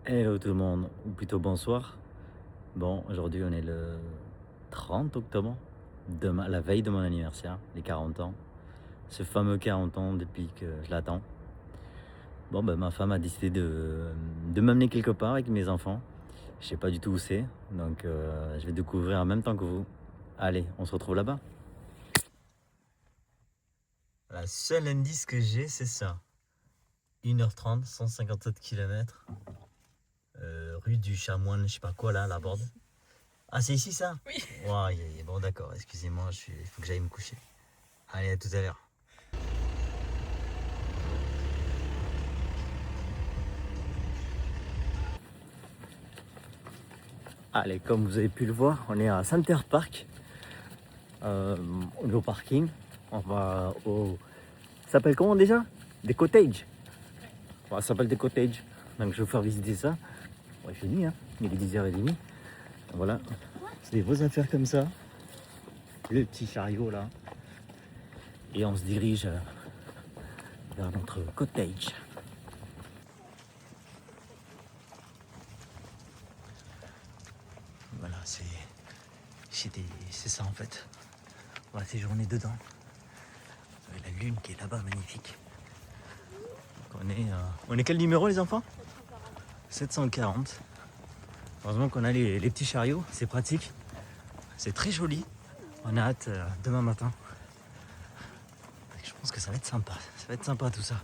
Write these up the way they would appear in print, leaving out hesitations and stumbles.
Hello tout le monde, ou plutôt bonsoir. Bon, aujourd'hui on est le 30 octobre, demain, la veille de mon anniversaire, les 40 ans. Ce fameux 40 ans depuis que je l'attends. Bon, ben, ma femme a décidé de m'amener quelque part avec mes enfants. Je sais pas du tout où c'est, donc je vais découvrir en même temps que vous. Allez, on se retrouve là-bas. La seule indice que j'ai, c'est ça. 1h30, 157 km. Rue du Chamoine, je sais pas quoi là, la borde. Ah, c'est ici ça? Oui. Ouais, bon, d'accord, excusez-moi, il faut que j'aille me coucher. Allez, à tout à l'heure. Allez, comme vous avez pu le voir, on est à Center Park, au parking. On va au. Ça s'appelle comment déjà? Des cottages. Ouais, ça s'appelle des cottages. Donc je vais vous faire visiter ça. Ouais, fini, hein. Il est 10h30. Voilà. C'est des vraies affaires comme ça. Le petit chariot là. Et on se dirige vers notre cottage. Voilà, c'est ça en fait. On va séjourner dedans. La lune qui est là-bas, magnifique. Donc on est quel numéro les enfants? 740. Heureusement qu'on a les petits chariots, c'est pratique. C'est très joli. On a hâte demain matin. Je pense que ça va être sympa. Ça va être sympa tout ça.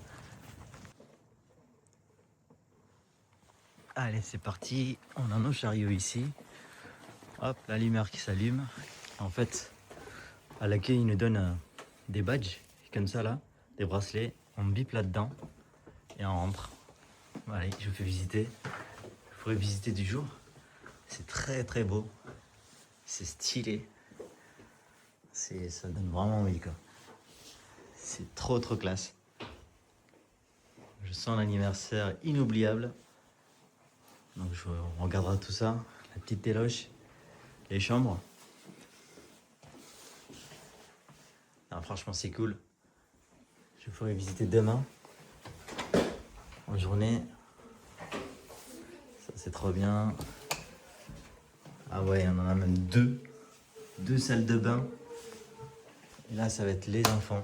Allez, c'est parti. On a nos chariots ici. Hop, la lumière qui s'allume. En fait, à l'accueil, ils nous donnent des badges, comme ça là, des bracelets. On bip là-dedans et on rentre. Allez, je vous fais visiter. Je ferai visiter du jour. C'est très très beau. C'est stylé. Ça donne vraiment envie quoi. C'est trop trop classe. Je sens l'anniversaire inoubliable. Donc on regardera tout ça. La petite téloche, les chambres. Non, franchement c'est cool. Je ferai visiter demain. En journée. Ça c'est trop bien. Ah ouais, on en a même deux. Deux salles de bain. Et là ça va être les enfants.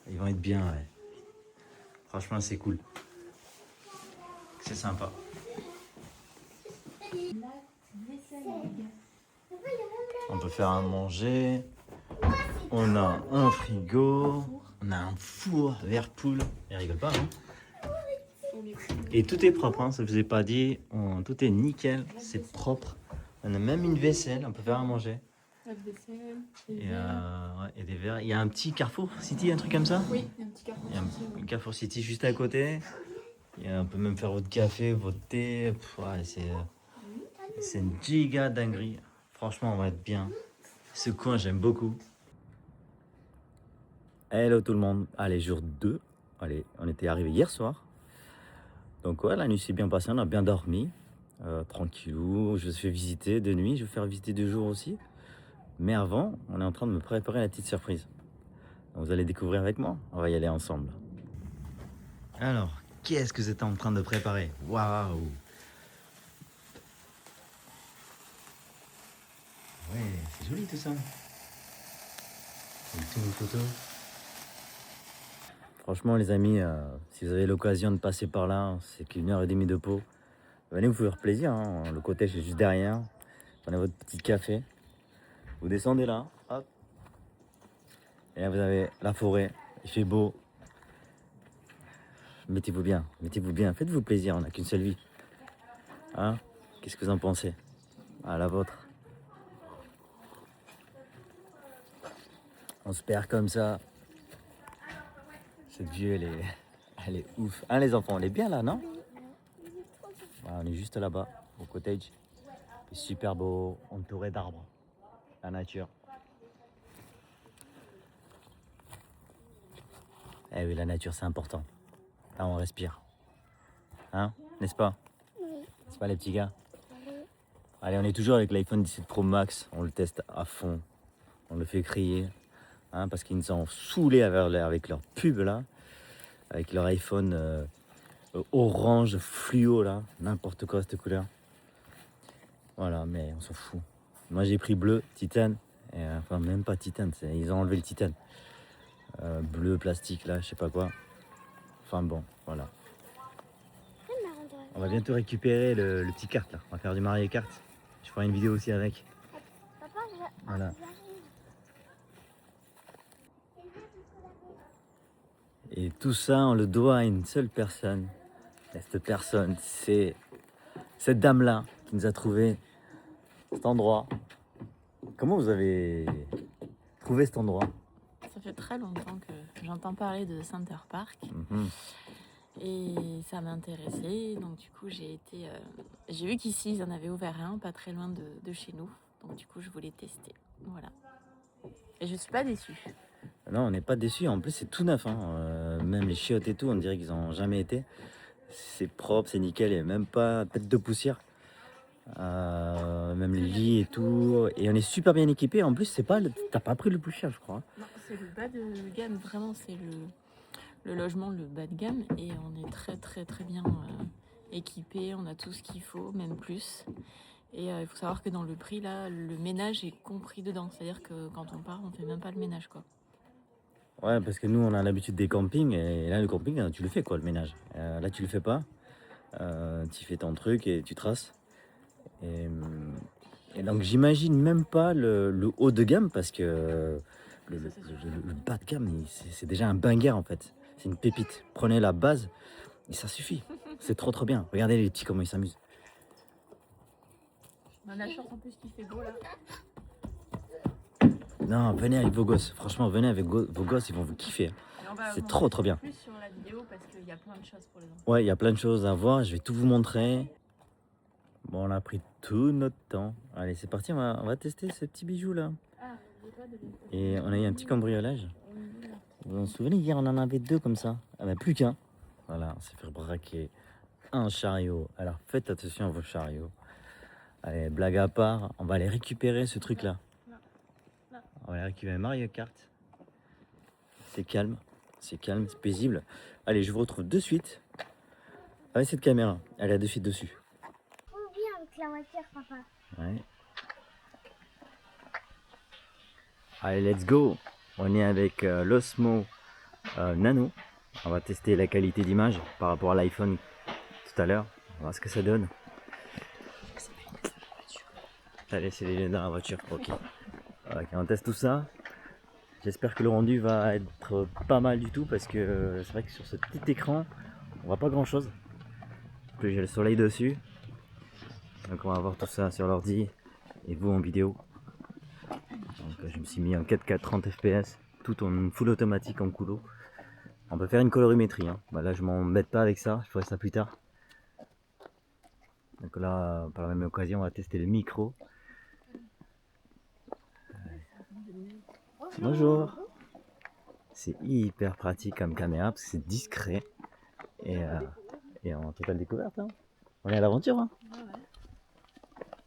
Ils vont être bien, ouais. Franchement c'est cool. C'est sympa. On peut faire à manger. On a un frigo. On a un four Whirlpool. Ils rigolent pas, hein. Et tout est propre, hein, ça ne vous ai pas dit. Tout est nickel, c'est propre. On a même une vaisselle, on peut faire à manger. La vaisselle, Et des verres. Il y a un petit Carrefour City, un truc comme ça? oui, il y a un petit Carrefour Il y a City, un Carrefour City juste à côté. On peut même faire votre café, votre thé. Ouais, c'est une giga dinguerie. Franchement, on va être bien. Ce coin, j'aime beaucoup. Hello tout le monde. Allez, jour 2. Allez, on était arrivé hier soir. Donc ouais, la nuit s'est bien passée, on a bien dormi. Tranquillou, je me suis fait visiter de nuit, je vais faire visiter de jour aussi. Mais avant, on est en train de me préparer la petite surprise. Donc vous allez découvrir avec moi, on va y aller ensemble. Alors, qu'est-ce que vous êtes en train de préparer? Waouh! Ouais, c'est joli tout ça. Et toutes nos photos. Franchement les amis, si vous avez l'occasion de passer par là, c'est qu'1h30 de Pau. Venez vous faire plaisir, hein. Le cottage est juste derrière. Prenez votre petit café. Vous descendez là, hop. Et là vous avez la forêt, il fait beau. Mettez-vous bien, faites-vous plaisir, on n'a qu'une seule vie. Hein? Qu'est-ce que vous en pensez? À la vôtre. On se perd comme ça. Cette vue, elle est ouf. Hein les enfants, on est bien là, non? Ouais, on est juste là-bas, au cottage. C'est super beau, entouré d'arbres. La nature. Eh oui, la nature, c'est important. Là, on respire. Hein? N'est-ce pas? N'est-ce pas les petits gars? Allez, on est toujours avec l'iPhone 17 Pro Max. On le teste à fond. On le fait crier. Hein, parce qu'ils nous ont saoulés avec leur pub là. Avec leur iPhone orange fluo là, n'importe quoi cette couleur. Voilà, mais on s'en fout. Moi j'ai pris bleu, titane, et, enfin même pas titane, ils ont enlevé le titane. Bleu, plastique là, je sais pas quoi. Enfin bon, voilà. On va bientôt récupérer le petit kart là, on va faire du Mario Kart. Je ferai une vidéo aussi avec. Papa, Voilà. Et tout ça, on le doit à une seule personne. Et cette personne, c'est cette dame-là qui nous a trouvé cet endroit. Comment vous avez trouvé cet endroit? Ça fait très longtemps que j'entends parler de Center Park et ça m'a intéressée. Donc du coup, j'ai vu qu'ici, ils en avaient ouvert un, pas très loin de chez nous. Donc du coup, je voulais tester. Voilà. Et je suis pas déçue. Non, on n'est pas déçus. En plus, c'est tout neuf. Même les chiottes et tout, on dirait qu'ils n'ont jamais été. C'est propre, c'est nickel. Il n'y a même pas tête de poussière. Même les lits et tout. Et on est super bien équipé. En plus, c'est pas, t'as pas pris le plus cher, je crois. Non, c'est le bas de gamme. Vraiment, c'est le logement, le bas de gamme. Et on est très très très bien équipé. On a tout ce qu'il faut, même plus. Et il faut savoir que dans le prix, là, le ménage est compris dedans. C'est-à-dire que quand on part, on fait même pas le ménage, quoi. Ouais, parce que nous, on a l'habitude des campings. Et là, le camping, tu le fais, quoi, le ménage. Là, tu le fais pas. Tu fais ton truc et tu traces. Et donc, j'imagine même pas le haut de gamme parce que le bas de gamme, c'est déjà un banger, en fait. C'est une pépite. Prenez la base et ça suffit. C'est trop, trop bien. Regardez les petits, comment ils s'amusent. On a la chance en plus qu'il fait beau, là. Non, venez avec vos gosses. Franchement, venez avec vos gosses, ils vont vous kiffer. C'est trop, trop bien. Plus sur la vidéo parce qu'il y a plein de choses pour les enfants. Ouais, il y a plein de choses à voir. Je vais tout vous montrer. Bon, on a pris tout notre temps. Allez, c'est parti. On va tester ce petit bijou là. Et on a eu un petit cambriolage. Vous vous souvenez, hier, on en avait deux comme ça. Ah ben, plus qu'un. Voilà, on s'est fait braquer un chariot. Alors, faites attention à vos chariots. Allez, blague à part, on va aller récupérer ce truc là. On va aller récupérer Mario Kart. C'est calme, c'est paisible. Allez, je vous retrouve de suite avec cette caméra. Elle est de suite dessus. on vient avec la voiture, papa. Ouais. Allez, let's go. On est avec l'Osmo Nano. On va tester la qualité d'image par rapport à l'iPhone tout à l'heure. On va voir ce que ça donne. T'as laissé les lunettes dans la voiture. Ok. Ok, on teste tout ça. J'espère que le rendu va être pas mal du tout parce que c'est vrai que sur ce petit écran, on voit pas grand chose. Puis j'ai le soleil dessus. Donc on va voir tout ça sur l'ordi et vous en vidéo. Donc je me suis mis en 4K 30 fps, tout en full automatique en coulo. On peut faire une colorimétrie. Bah là je m'embête pas avec ça, je ferai ça plus tard. Donc là, par la même occasion, on va tester le micro. Bonjour. C'est hyper pratique comme caméra parce que c'est discret et en totale découverte. On est à l'aventure.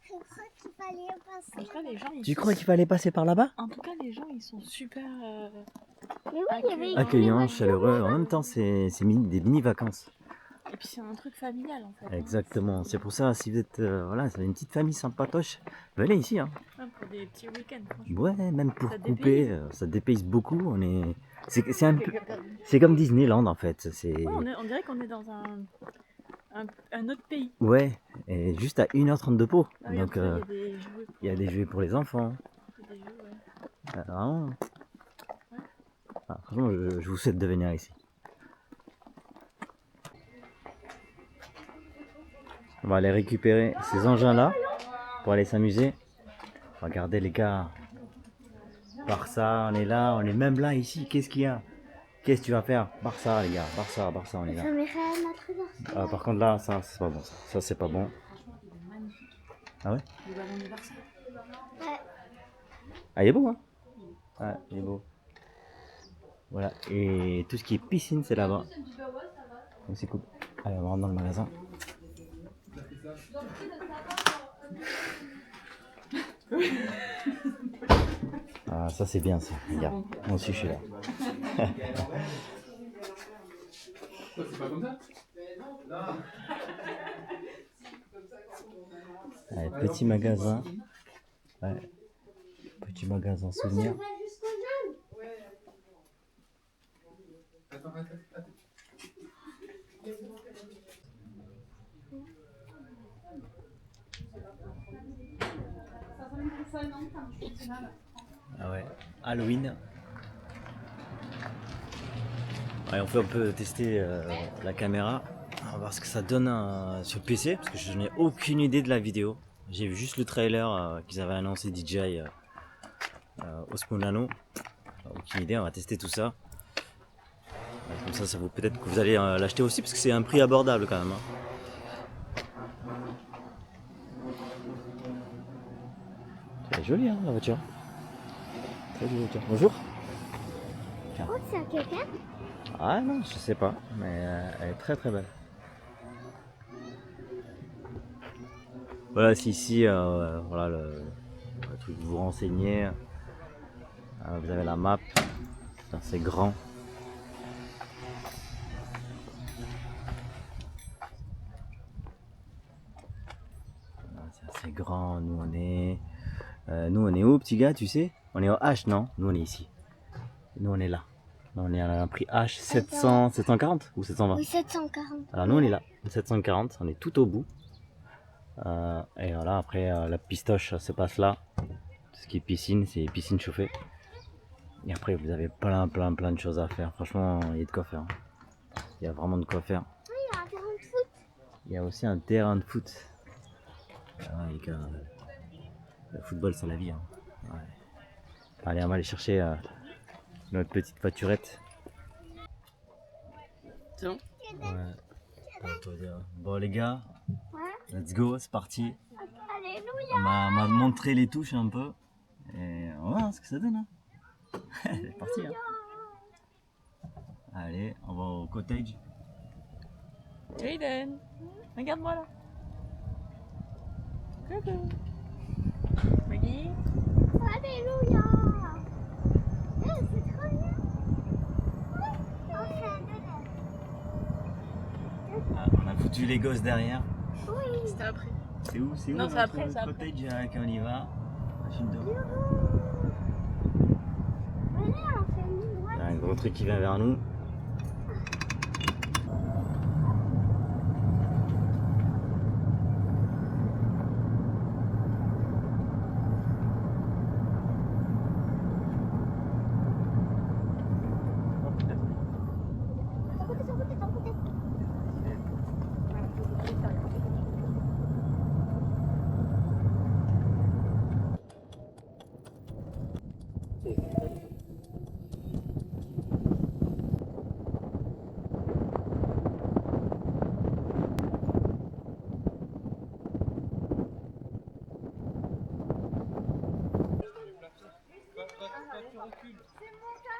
Je crois qu'il fallait passer. En tout cas, les gens, Tu crois qu'il fallait passer par là-bas? En tout cas, les gens, ils sont super Mais oui, il y avait Accueillants, chaleureux. En même temps, c'est des mini-vacances. Et puis c'est un truc familial en fait. Exactement. C'est pour ça, si vous êtes voilà, c'est une petite famille sympatoche, venez ici. Même pour des petits week-ends. Franchement. Ouais, même pour Ça couper, dépayse. ça dépayse beaucoup. C'est comme Disneyland en fait. Ouais, on dirait qu'on est dans un autre pays. Ouais, et juste à 1h30 de Pau. Ah oui, Donc après, il il y a des jouets pour les enfants. y a des jeux, ouais. Vraiment. Ah, franchement, je vous souhaite de venir ici. On va aller récupérer ces engins-là pour aller s'amuser. Regardez les gars. Barça, on est là, on est même là ici. Qu'est-ce qu'il y a? Qu'est-ce que tu vas faire? Barça, les gars. Barça, on est là. Ça m'est rien à truc. Ah, par contre là, ça c'est pas bon. Ça c'est pas bon. Ah ouais? Le ballon de Barça. Ouais. Ah, il est beau, hein? Ouais, il est beau. Voilà, et tout ce qui est piscine, c'est là-bas. Donc c'est cool. Allez, on rentre dans le magasin. Ah, ça c'est bien ça. Regarde, moi aussi je suis là. C'est pas comme ça. Ouais, petit magasin. Ouais. Petit magasin souvenir. Attends, attends. Ah ouais, Halloween. Ouais, on peut tester la caméra. On va voir ce que ça donne sur PC parce que je n'ai aucune idée de la vidéo. J'ai vu juste le trailer qu'ils avaient annoncé DJI au Spawnano. Aucune idée, on va tester tout ça. Comme ça vaut peut-être que vous allez l'acheter aussi parce que c'est un prix abordable quand même. Elle est jolie hein, la voiture. Très jolie voiture. Bonjour. Oh, c'est un quelqu'un? Ah non, je sais pas, mais elle est très très belle. Voilà, c'est ici, voilà le truc vous renseignez. Vous avez la map, c'est assez grand. C'est assez grand. Nous on est où, petit gars, tu sais? On est au H, non? Nous on est ici. Nous on est là. Là, on est à un prix H 700, 740 ou 720? Oui, 740. Alors nous on est là, 740, on est tout au bout. Et voilà, après la pistoche ça se passe là. Tout ce qui est piscine, c'est piscine chauffée. Et après vous avez plein de choses à faire. Franchement, il y a de quoi faire. Il y a vraiment de quoi faire. Oui, il y a un terrain de foot. Il y a aussi un terrain de foot. Ah, les gars, le football c'est la vie. Hein. Ouais. Allez, on va aller chercher notre petite voiturette. Tiens. Ouais. Pas trop dire. Bon les gars, Ouais. let's go, c'est parti. Alléluia. On m'a montré les touches un peu. Et on va voir ce que ça donne. Hein. C'est parti. Hein. Allez, on va au cottage. Jaden, regarde-moi là. Coucou. Maggie. Alléluia. C'est trop bien. On fait un délire. Ah, on a foutu les gosses derrière. Oui. C'était après. C'est où? C'est où Non, c'est notre après, c'est après. cottage qu'on y va? Machine d'eau. Venez, on fait une droite. Il y a un gros truc qui vient vers nous. D'un côté.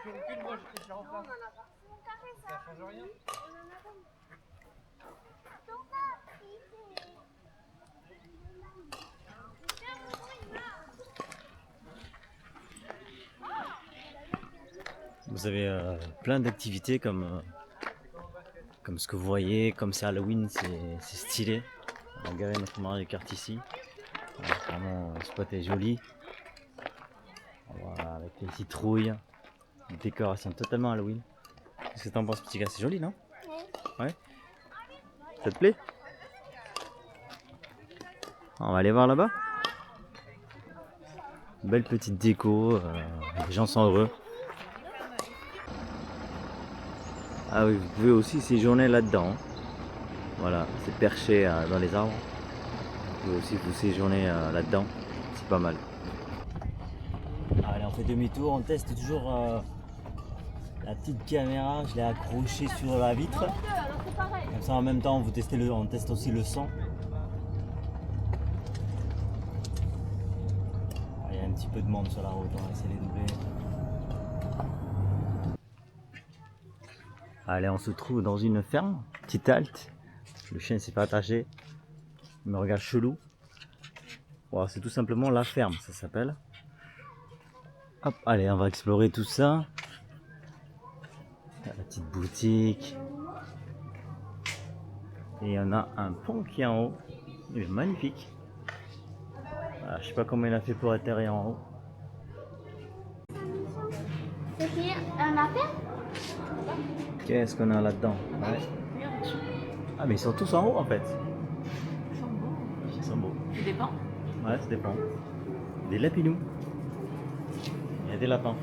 Tu recules, moi j'étais déjà en place. Ça change rien. Vous avez plein d'activités comme ce que vous voyez, comme c'est Halloween, c'est stylé. On a garé notre Mario Kart ici. Vraiment, le spot est joli. Voilà, avec les citrouilles, une décoration totalement Halloween. Qu'est-ce que t'en penses, petit gars? C'est joli, non? Ouais. Ça te plaît? On va aller voir là-bas. Belle petite déco, les gens sont heureux. Ah oui, vous pouvez aussi séjourner là-dedans. Voilà, c'est perché dans les arbres. Vous pouvez aussi vous séjourner là-dedans. C'est pas mal. Allez, on fait demi-tour. On teste toujours la petite caméra. Je l'ai accrochée sur la vitre. Comme ça, en même temps, on teste aussi le son. Il y a un petit peu de monde sur la route. On va essayer de les doubler. Allez, on se trouve dans une ferme, petite halte. Le chien s'est pas attaché, il me regarde chelou. Wow, c'est tout simplement la ferme, ça s'appelle. Hop, allez, on va explorer tout ça. La petite boutique. Et il y en a un pont qui est en haut. Il est magnifique. Voilà, je sais pas comment il a fait pour atterrir en haut. C'est qui un appel? Qu'est-ce qu'on a là-dedans? Ouais. Ah mais ils sont tous en haut en fait. Ils sont beaux. Ils sont beaux. C'est des pans. Ouais, ça dépend. Des lapinous. Il y a des lapins.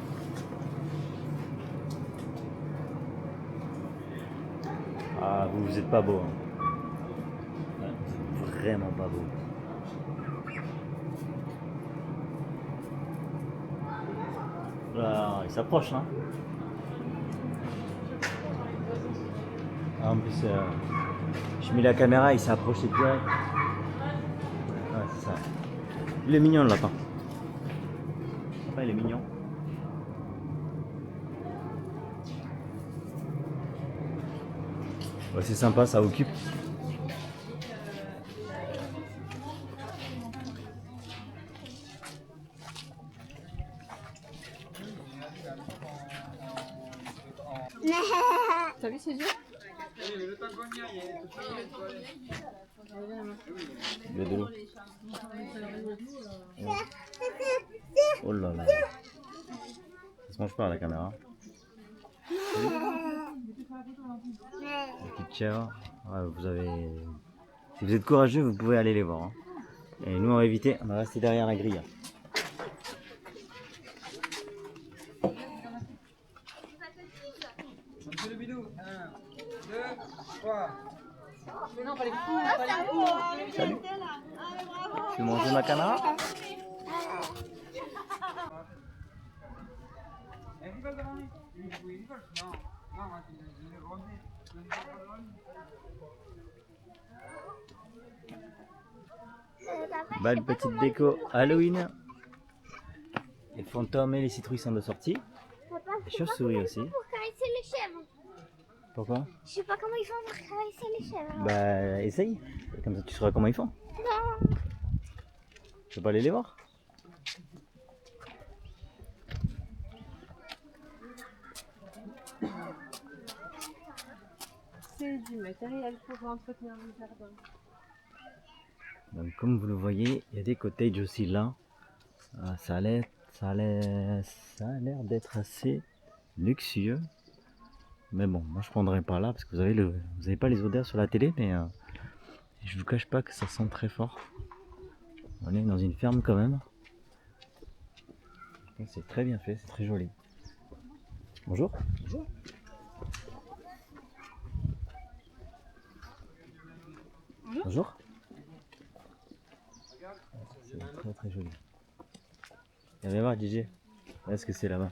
Ah, vous êtes pas beau. Hein. Ouais, vous êtes vraiment pas beau. Là, il s'approche, hein. Ah, en plus, je mets la caméra, il s'est approché direct. Ouais, c'est ça. Il est mignon le lapin. Le lapin, il est mignon. Ouais, c'est sympa, ça occupe. T'as vu ses yeux? Il y a de l'eau. Oh là là. Ça se mange pas à la caméra. Les petites chèvres. Ouais, vous avez... Si vous êtes courageux, vous pouvez aller les voir. Hein. Et nous, on va éviter, on va rester derrière la grille. Monsieur le bidou, 1, 2, 3. Mais non, pas les fous. Salut. Tu veux manger ma caméra? Est-ce que devant lui? Il vole? Non, non, moi je l'ai rendu. Je l'ai pas rendu. Belle petite déco Halloween. Les fantômes et les citrouilles sont de sortie. Papa, Les chauves-souris aussi. pour caresser les chèvres. Pourquoi? Je sais pas comment ils font pour caresser les chèvres. Bah, essaye. Comme ça, tu sauras comment ils font. Non. Tu veux pas aller les voir? C'est du matériel pour entretenir le jardin. Donc, comme vous le voyez, il y a des cottages aussi là. Ah, ça a l'air d'être assez luxueux. Mais bon, moi je prendrai pas là parce que vous avez pas les odeurs sur la télé, mais je vous cache pas que ça sent très fort. On est dans une ferme quand même. C'est très bien fait, c'est très joli. Bonjour. Bonjour. Bonjour. C'est très très joli. Viens voir DJ. Est-ce que c'est là-bas?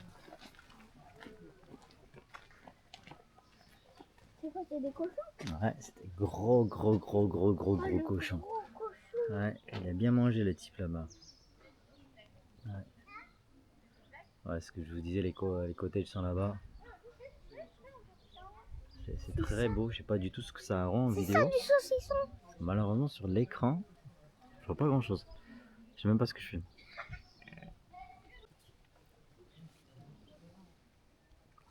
C'est quoi, c'est des cochons? Ouais, c'était gros cochon. Gros cochon. Ouais, il a bien mangé le type là-bas. Ouais, ce que je vous disais, les cottages sont là-bas. C'est très beau, je sais pas du tout ce que ça rend en C'est vidéo. ça du saucisson. Malheureusement sur l'écran, je vois pas grand chose. Je sais même pas ce que je filme.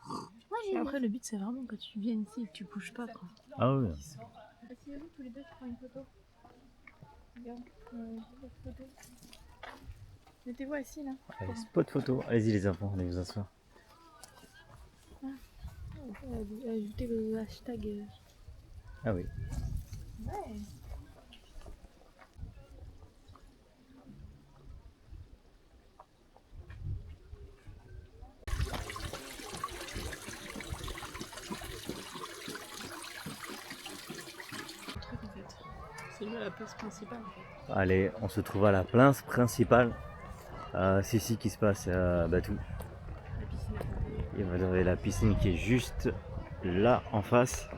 Moi j'ai Après, le but, c'est vraiment que tu viennes ici et que tu bouges pas, quoi. Ah oui. Asseyez-vous tous les deux, je prends une photo. Regarde, votre photo. Mettez-vous assis là. Allez, spot photo. Allez-y les enfants, allez vous asseoir. Ajoutez le hashtag. Ah oui. Ouais. C'est la place principale, en fait. Allez, on se trouve à la place principale. C'est ici qui se passe tout. La piscine à côté. Et vous avez la piscine qui est juste là en face.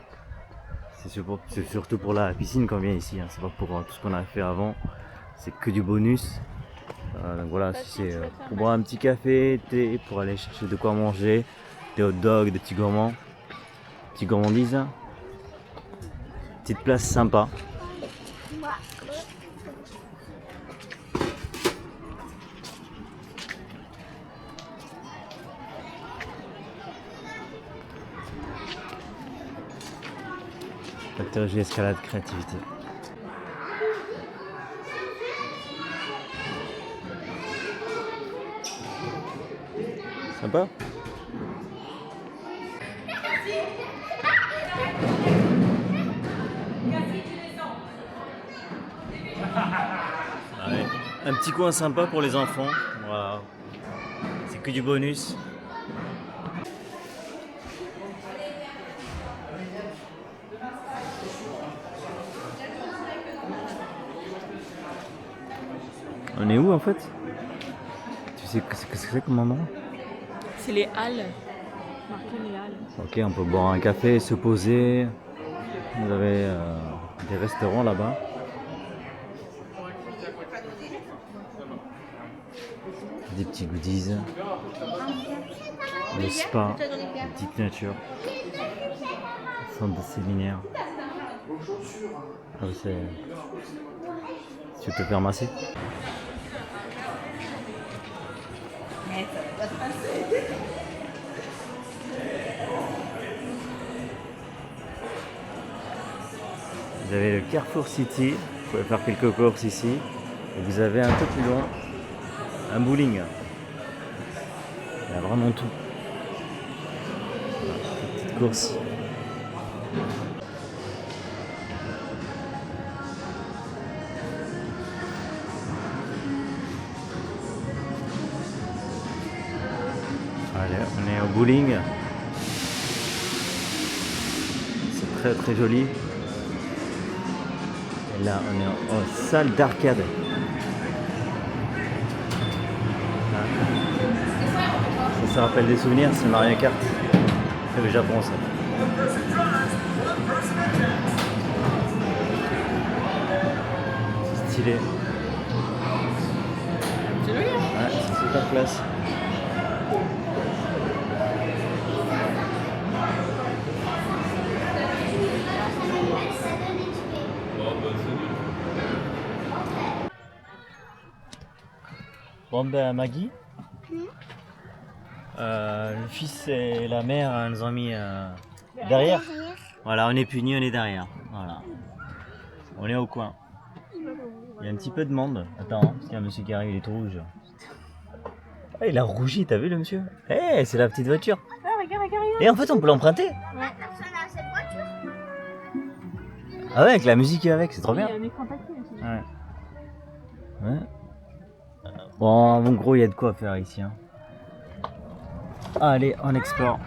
C'est surtout pour la piscine qu'on vient ici, hein. C'est pas pour tout ce qu'on a fait avant. C'est que du bonus. Donc voilà, si c'est pour boire un petit café, thé, pour aller chercher de quoi manger, des hot dogs, des petits gourmands, petites gourmandises. Petite place sympa. Technologie, escalade, créativité. Sympa? Ouais. Un petit coin sympa pour les enfants. Voilà. C'est que du bonus. On est où en fait? Tu sais ce que c'est comme endroit? C'est les halles. Marqué les halles. Ok, on peut boire un café, se poser. Vous avez des restaurants là-bas. Des petits goodies. Le spa, la petite nature. Centre de séminaire. Ah, c'est... Tu peux te faire masser? Vous avez le Carrefour City, vous pouvez faire quelques courses ici. Et vous avez un peu plus loin un bowling. Il y a vraiment tout. Petite course. Allez, on est au bowling. C'est très très joli. Et là, on est en salle d'arcade. Ça rappelle des souvenirs, c'est Mario Kart. C'est le Japon ça. C'est stylé. C'est joli, hein? Ouais, c'est super classe. Bon ben Maggie, le fils et la mère nous ont mis derrière. Voilà, on est puni, on est derrière. Voilà. On est au coin. Il y a un petit peu de monde. Attends, parce qu'il y a un monsieur qui arrive, il est tout rouge. Ah, il a rougi, t'as vu le monsieur? Eh, c'est la petite voiture. Ah, regarde, regarde, regarde. Et en fait, on peut l'emprunter. Personne n'a cette voiture. Ah ouais, avec la musique avec, c'est trop bien. Il y a un écran tactile aussi. Ouais. Ouais. Bon, en gros, il y a de quoi faire ici. Hein. Allez, on explore.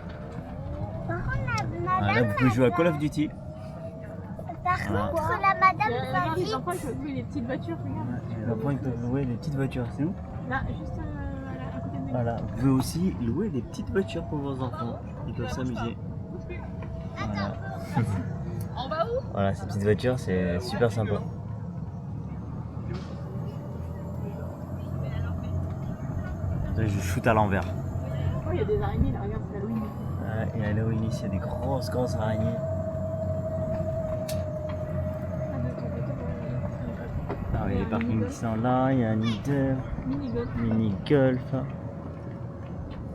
Par contre, la Ah, là, vous pouvez jouer à Call of Duty. Par Voilà. contre, la madame va Regarde, les vite. enfants, ils peuvent louer des petites voitures, regarde. Les enfants, ils peuvent louer des petites voitures. C'est où? Là, juste à côté de nous. Voilà. Vous pouvez aussi louer des petites voitures pour vos enfants. Ils peuvent s'amuser. Voilà. On va où? Voilà, ces petites voitures, c'est super sympa. Là, je shoot à l'envers. Oh, il y a des araignées là, regarde, c'est Halloween. Ouais, et à Halloween, ici, il y a des grosses araignées. Ah oui, les parkings qui sont là, il y a un leader, Mini-golf. mini-golf.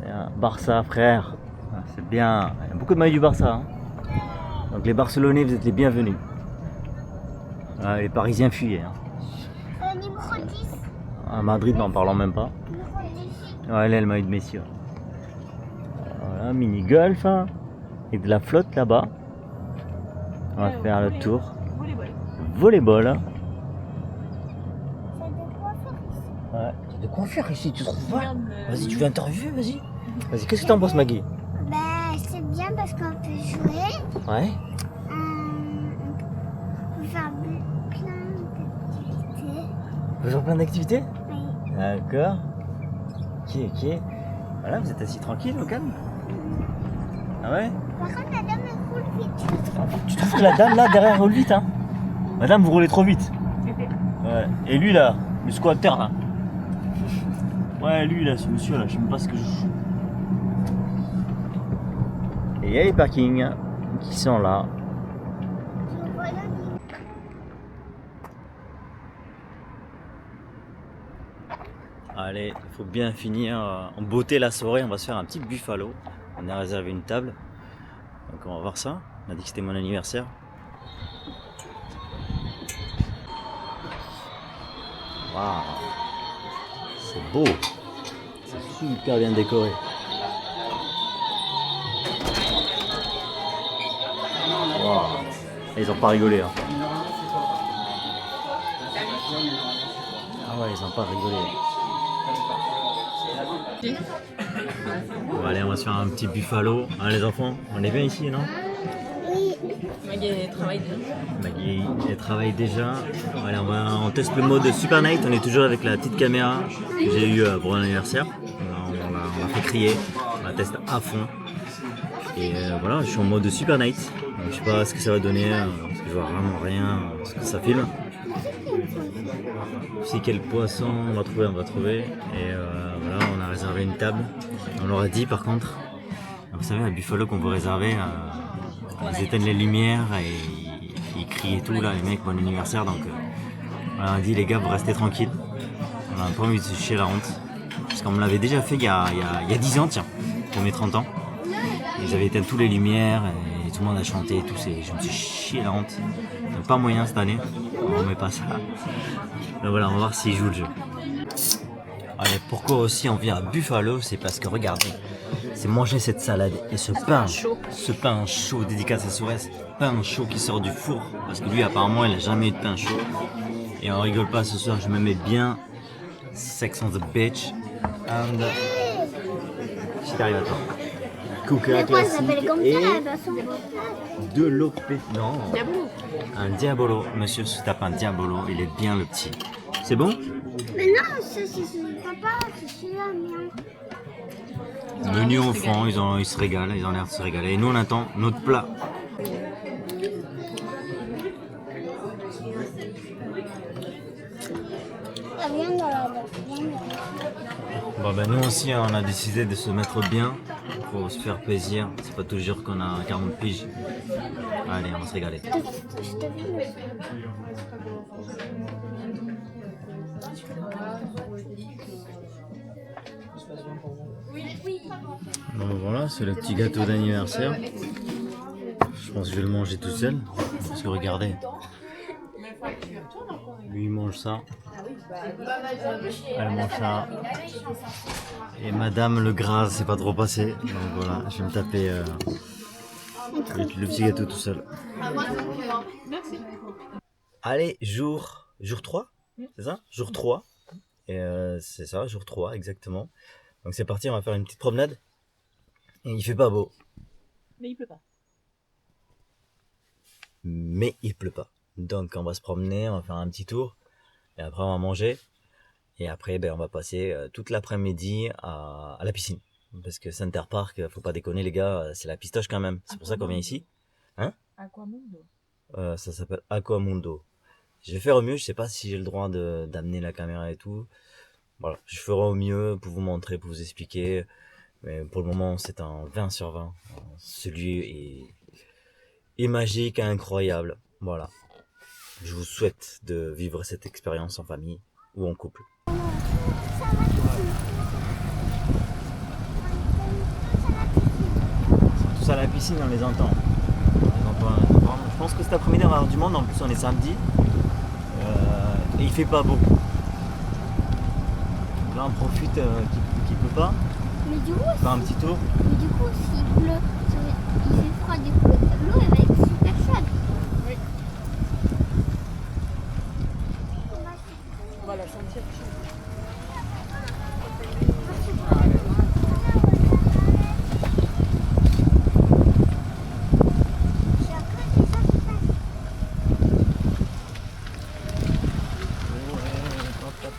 Il y a un Barça, frère. Ah, c'est bien. Il y a beaucoup de maillots du Barça. Hein. Donc les Barcelonais, vous êtes les bienvenus. Ah, les Parisiens fuyaient. Hein. Numéro 10. À Madrid, n'en parlons même pas. Numéro 10. Ouais, là, le maillot de Messi. Ouais. Voilà, mini-golf. Hein. Et de la flotte là-bas. On va faire le tour. Volleyball. Volleyball. Hein. C'est de quoi faire ici. Ouais. Tu as de quoi faire ici, tu trouves pas? Regarde, Vas-y, tu veux interviewer, vas-y. Vas-y, qu'est-ce que t'en penses, Maggie? Bah, c'est bien parce qu'on peut jouer. Ouais. On peut faire plein d'activités. On peut faire plein d'activités? Oui. D'accord. Ok, ok. Voilà, vous êtes assis tranquille, au calme? Ah ouais? Par contre, la dame elle roule vite. Tu trouves que la dame là derrière roule vite, hein? Madame, vous roulez trop vite. Ouais. Et lui là, le squatter là. Ouais, lui là, ce monsieur là, je sais même pas ce que je joue. Et il y a les parkings qui sont là. Voilà. Allez, il faut bien finir en beauté la soirée. On va se faire un petit buffalo. On a réservé une table. Donc on va voir ça. On a dit que c'était mon anniversaire. Waouh, c'est beau, c'est super bien décoré. Waouh, ils ont pas rigolé. Hein. Ah ouais, ils ont pas rigolé. Bon, allez, on va se faire un petit buffalo. Hein, les enfants, on est bien ici, non? Maggie elle travaille déjà. Maggie, elle travaille déjà. Allez, on teste le mode Super Night. On est toujours avec la petite caméra que j'ai eue pour mon anniversaire. On l'a fait crier. On la teste à fond. Et voilà, je suis en mode Super Night. Donc, je sais pas ce que ça va donner. Parce que je vois vraiment rien ce que ça filme. Si quel poisson on va trouver. Et voilà, on a réservé une table. On leur a dit par contre. Vous savez, à Buffalo qu'on veut réserver. Ils éteignent les lumières et ils crient et tout là, les mecs, bon anniversaire. Donc on a dit les gars, vous restez tranquilles. On a pas envie de se chier la honte. Parce qu'on me l'avait déjà fait il y a 10 ans, tiens, pour mes 30 ans. Ils avaient éteint toutes les lumières et tout le monde a chanté et tout. Je me suis chié la honte. Donc pas moyen cette année, on met pas ça. Donc voilà, on va voir s'ils jouent le jeu. Allez, pourquoi aussi on vient à Buffalo, c'est parce que regardez, c'est manger cette salade et ce pain chaud, dédicace à Sourès, pain chaud qui sort du four, parce que lui apparemment il a jamais eu de pain chaud. Et on rigole pas ce soir, je me mets bien Sex on the Beach and si t'arrives à toi. Coca classique et de l'eau non, un diabolo. Monsieur se tape un diabolo, il est bien le petit. C'est bon? Mais non, c'est papa, c'est celui-là, mien. Menu enfant, ils se régalent, ils ont l'air de se régaler. Et nous on attend notre plat. Ça vient dans la Bon ben nous aussi on a décidé de se mettre bien pour se faire plaisir. C'est pas toujours qu'on a 40 piges. Allez, on va se régaler. Bon voilà, c'est le petit gâteau d'anniversaire. Je pense que je vais le manger tout seul. Parce que regardez. Lui il mange ça. Elle mange ça. Et Madame le Gras, c'est pas trop passé. Donc voilà, je vais me taper le petit gâteau tout seul. Allez, jour 3, c'est ça? Jour 3. Et c'est ça, jour 3, exactement. Donc c'est parti, on va faire une petite promenade. Et il fait pas beau. Mais il pleut pas. Mais il pleut pas. Donc on va se promener, on va faire un petit tour. Et après on va manger. Et après ben, on va passer toute l'après-midi à la piscine. Parce que Center Park, faut pas déconner les gars, c'est la pistoche quand même. C'est pour ça qu'on vient ici. Hein? Aquamundo. Ça s'appelle Aquamundo. Je vais faire au mieux, je sais pas si j'ai le droit d'amener la caméra et tout. Voilà, je ferai au mieux pour vous montrer, pour vous expliquer. Mais pour le moment, c'est un 20 sur 20. Ce lieu est magique, incroyable. Voilà. Je vous souhaite de vivre cette expérience en famille ou en couple. Ils sont tous à la piscine, on les entend. Je pense que cet après-midi, on va avoir du monde. En plus, on est samedi. Et il fait pas beau. Là, on profite qu'il pleut pas. Mais du coup, Faire un petit tour. mais du coup, s'il pleut, il fait froid, du coup, l'eau elle va être super chaude. Oui. On va la sentir.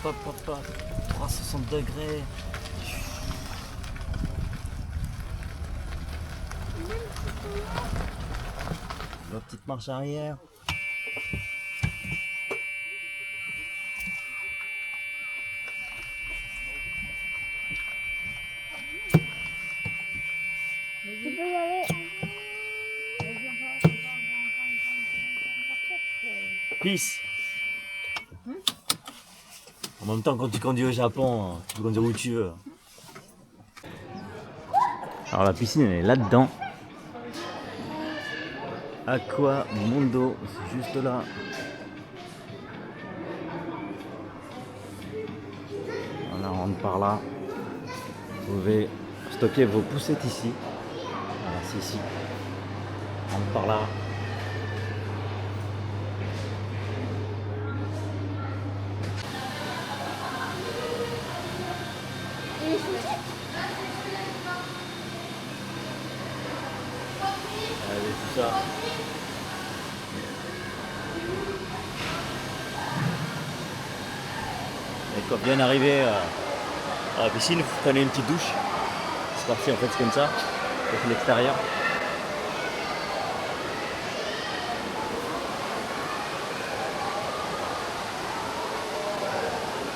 Hop, 360 degrés. La petite marche arrière. Tu peux y aller. Peace. En même temps, quand tu conduis au Japon, tu peux conduire où tu veux. Alors la piscine, elle est là-dedans. Aquamundo, c'est juste là. on rentre par là. Vous pouvez stocker vos poussettes ici. Voilà, c'est ici. On rentre par là. Et les chaussettes? Allez, tout ça. Et quand bien arrivé à la piscine, vous prenez une petite douche. C'est parti, en fait, c'est comme ça. C'est l'extérieur.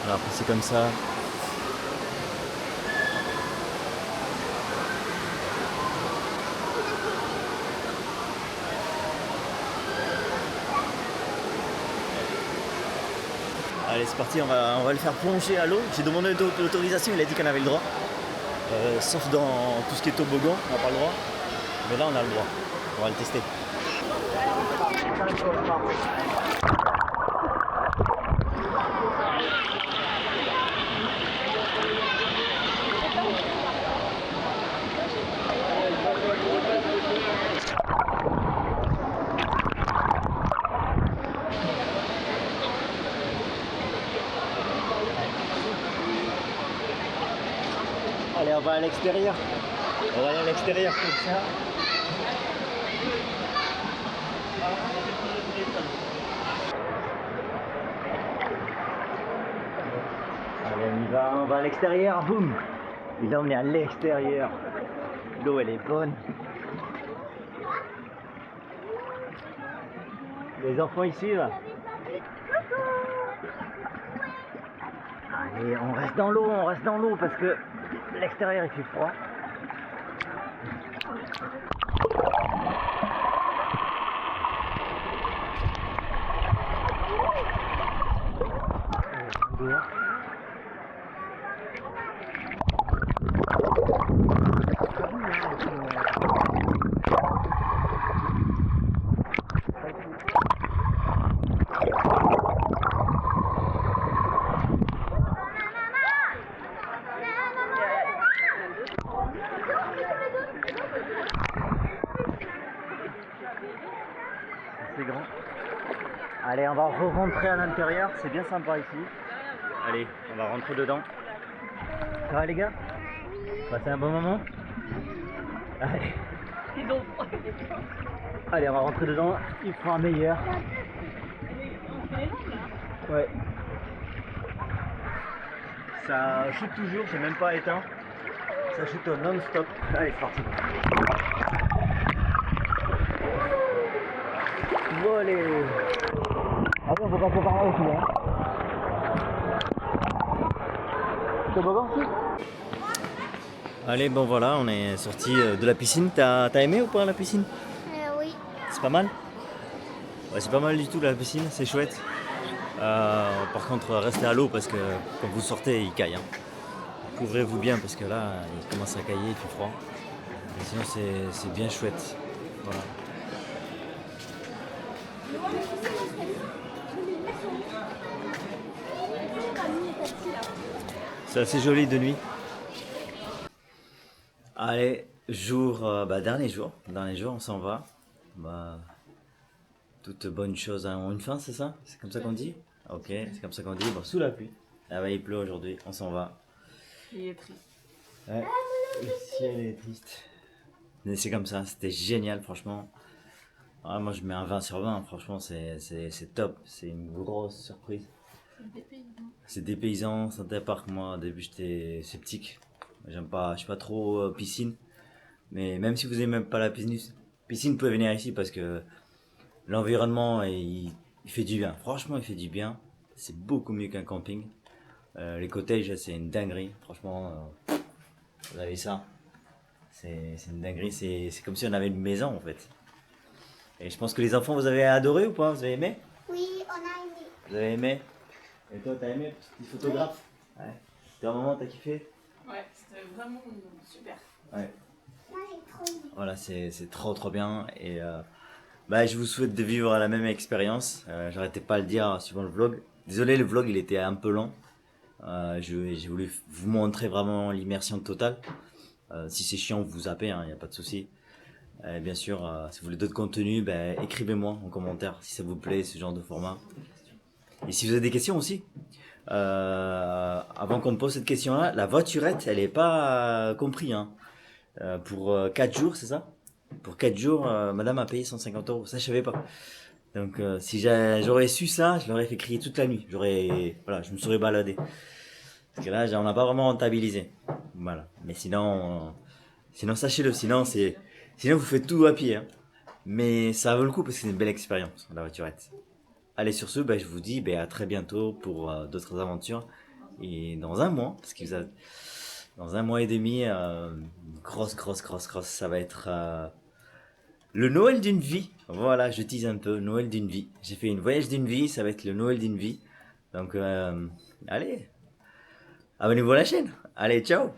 Alors après, c'est comme ça. Allez, c'est parti, on va le faire plonger à l'eau. J'ai demandé l'autorisation, il a dit qu'on avait le droit. Sauf dans tout ce qui est toboggan, on n'a pas le droit. Mais là, on a le droit. On va le tester. Allez, on va à l'extérieur. On va aller à l'extérieur comme ça. Allez, on va à l'extérieur, boum. Et là, on est à l'extérieur. L'eau, elle est bonne. Les enfants ici, là. Allez, on reste dans l'eau parce que l'extérieur il fait froid. C'est grand. Allez, on va re-rentrer à l'intérieur, c'est bien sympa ici. Allez, on va rentrer dedans. Ça va les gars? Passez un bon moment? Allez. Allez, on va rentrer dedans, il fera meilleur. Ouais. Ça chute toujours, j'ai même pas éteint. Ça chute non-stop. Allez, c'est parti. Allez. Ah bon, faut passer par là aussi, hein. Toboggan aussi. Allez, bon voilà, on est sorti de la piscine. T'as aimé ou pas la piscine? Oui. C'est pas mal? Ouais, c'est pas mal du tout la piscine, c'est chouette. Par contre, restez à l'eau parce que quand vous sortez, il caille. Hein. Couvrez-vous bien parce que là, il commence à cailler, il fait froid. Et sinon, c'est bien chouette. Voilà. C'est assez joli de nuit. Allez, dernier jour, on s'en va. Bah, toute bonne chose a une fin, c'est ça? C'est comme ça qu'on dit? Ok, c'est comme ça qu'on dit. Bon, sous la pluie. Ah bah, il pleut aujourd'hui, on s'en va. Il est triste. Ouais, le ciel est triste. Mais c'est comme ça, c'était génial, franchement. Ah, moi, je mets un 20 sur 20, franchement, c'est top. C'est une grosse surprise. C'est dépaysant, Center Parc. Moi, au début, j'étais sceptique. Je suis pas trop piscine. Mais même si vous aimez même pas la piscine, vous pouvez venir ici parce que l'environnement, il fait du bien. Franchement, il fait du bien. C'est beaucoup mieux qu'un camping. Les cottages, c'est une dinguerie. Franchement, vous avez ça. C'est une dinguerie. C'est comme si on avait une maison, en fait. Et je pense que les enfants, vous avez adoré ou pas? Vous avez aimé? Oui, on a aimé. Vous avez aimé? Et toi, t'as aimé? Petit photographe? Ouais. C'était un moment, t'as kiffé? Ouais, c'était vraiment super. Ouais. Moi, j'ai trop aimé. Voilà, c'est trop bien. Et je vous souhaite de vivre la même expérience. J'arrêtais pas de le dire suivant le vlog. Désolé, le vlog, il était un peu long. J'ai voulu vous montrer vraiment l'immersion totale. Si c'est chiant, vous zappez, il n'y a pas de souci. Bien sûr, si vous voulez d'autres contenus, ben, écrivez-moi en commentaire si ça vous plaît, ce genre de format. Et si vous avez des questions aussi, avant qu'on me pose cette question-là, la voiturette, elle n'est pas compris. Hein. Pour 4 jours, c'est ça? Pour 4 jours, madame a payé 150 euros. Ça, je savais pas. Donc, si j'aurais su ça, je l'aurais fait crier toute la nuit. Voilà, je me serais baladé. Parce que là, on n'a pas vraiment rentabilisé. Voilà. Mais sinon sachez-le. Sinon, vous faites tout à pied. Hein. Mais ça vaut le coup parce que c'est une belle expérience, la voiturette. Allez, sur ce, ben, je vous dis ben, à très bientôt pour d'autres aventures. Et dans un mois, parce que dans un mois et demi, grosse, ça va être le Noël d'une vie. Voilà, je tease un peu, Noël d'une vie. J'ai fait une voyage d'une vie, ça va être le Noël d'une vie. Donc, allez, abonnez-vous à la chaîne. Allez, ciao!